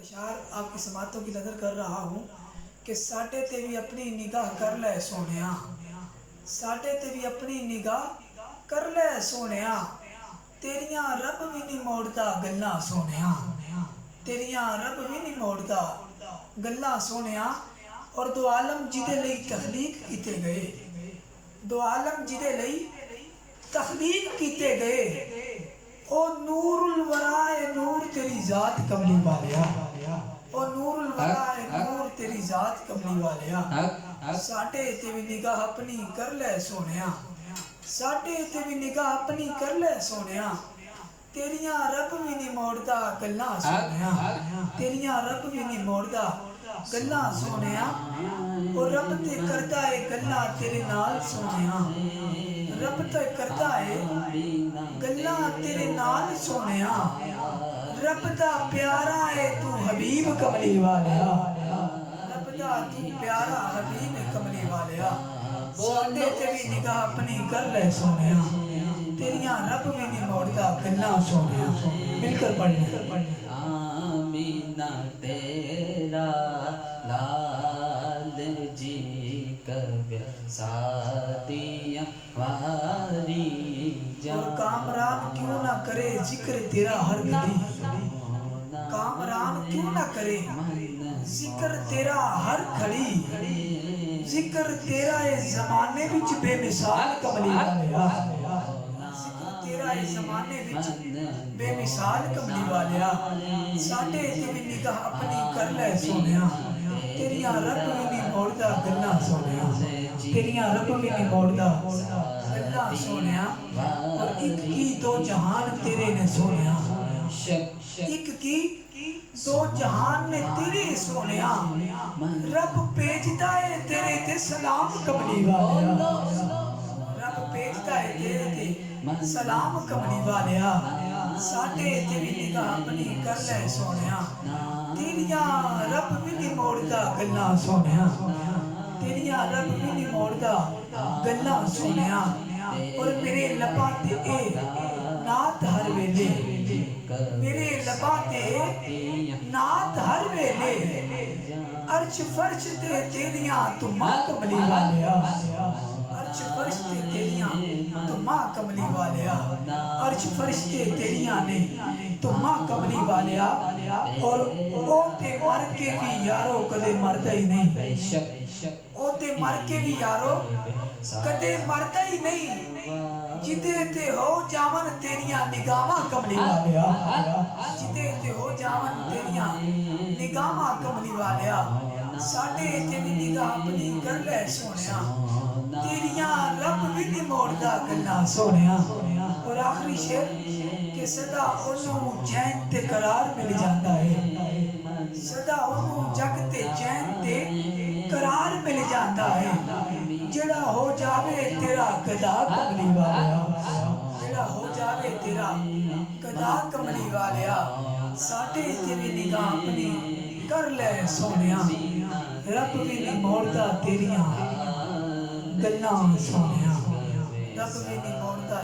اشعار آپ کی سماعتوں کی نظر کر رہا ہوں کہ ساٹے تے بھی اپنی نگاہ کر لے سونیاں، ساٹے تے بھی اپنی نگاہ کر لے سونیاں، تیریاں رب بھی نہیں موڑتا گلاں سونیاں، تیریاں رب بھی نہیں موڑتا گلاں سونیاں۔ اور دو عالم جدے لئی تخلیق کیتے گئے، دو عالم جدے لئی تخلیق کیتے گئے، او نور الورا اے نور تیری ذات کملی والیا، او نور الورا اے نور تیری ذات کملی والیا۔ ساٹے تے بھی نگاہ اپنی کر لے سونیاں، ساٹے تے بھی نگاہ اپنی کر لے سونیاں، تیریاں رب بھی نہیں موڑتا گلاں سونیاں، تیریاں رب بھی نہیں موڑتا گلاں سونیاں۔ اور رب تے کرتا ہے گلاں تیرے نال سونیاں، رب تے کرتا ہے گلاں تیرے نال سونیاں، رب دا پیارا ہے تو حبیب کملی والیا، رب دا تو پیارا حبیب کملی والیا۔ ساٹے تے بھی نگاہ اپنی کر لے سونیاں، تیریاں رب بھی نہیں موڑتا گلاں سونیاں۔ مل کر پڑھیں۔ آمینہ تیرا لال جی کب ساتیاں واری جان، اور کامران کیوں نہ کرے ذکر تیرا ہر گھڑی، کامران کیوں نہ کرے ذکر تیرا ہر گھڑی، ذکر تیرا اس زمانے وچ بے مثال کملی والیا، ذکر تیرا اس زمانے وچ بے مثال کملی والیا۔ ساٹے تے بھی نگاہ اپنی کر لے سونیاں، تیریاں رب بھی نہیں موڑتا گلاں سونیاں، تیریاں رب بھی نہیں موڑتا گلاں سونیاں۔ اور ایک کی دو جہان تیرے نے سونیاں، ایک کی دو جہان نے تیرے سونیاں، رب پیجتا ہے تیرے تے سلام کملی والیا، رب پیجتا ہے تیرے تے سلام کملی والیا۔ ساٹے تے بھی نگاہ اپنی کر لے سونیاں، تیریاں رب بھی نہیں موڑتا گلاں سونیاں، تیریاں رب بھی نہیں موڑتا گلاں سونیاں۔ اور میرے لباں تے اے نعت ہر ویلے، میرے لباں تے نعت ہر ویلے، عرش فرش تے تیریاں تو ماں کملی والیا، عرش فرش تے تیریاں تو ماں کملی والیا، عرش فرش تے تیریاں نے تو ماں کملی والیا۔ اور او تے مر کے بھی یارو کدے مردہ ہی نہیں، او تے مر کے بھی یارو کدے مردہ ہی نہیں، جدے تے ہو جاون تیریاں نگاہاں کملی والیا، جدے تے ہو جاون تیریاں نگاہاں کملی والیا۔ ساٹے تے بھی نگاہ اپنی کر لے سونیاں، تیریاں رب بھی نہیں موڑتا گلاں سونیاں۔ اور آخری شعر کہ صدا انہوں چین تے قرار مل جاتا ہے، صدا انہوں جگ تے چین تے قرار مل جاتا ہے، جڑا ہو جاوے تیرا گدا کملی والیا، جڑا ہو جاوے تیرا گدا کملی والیا۔ ساٹے تے بھی نگاہ اپنی کر لے سونیاں، رب بھی نہیں موڑتا تیریاں گلاں سونیاں، رب بھی نہیں موڑتا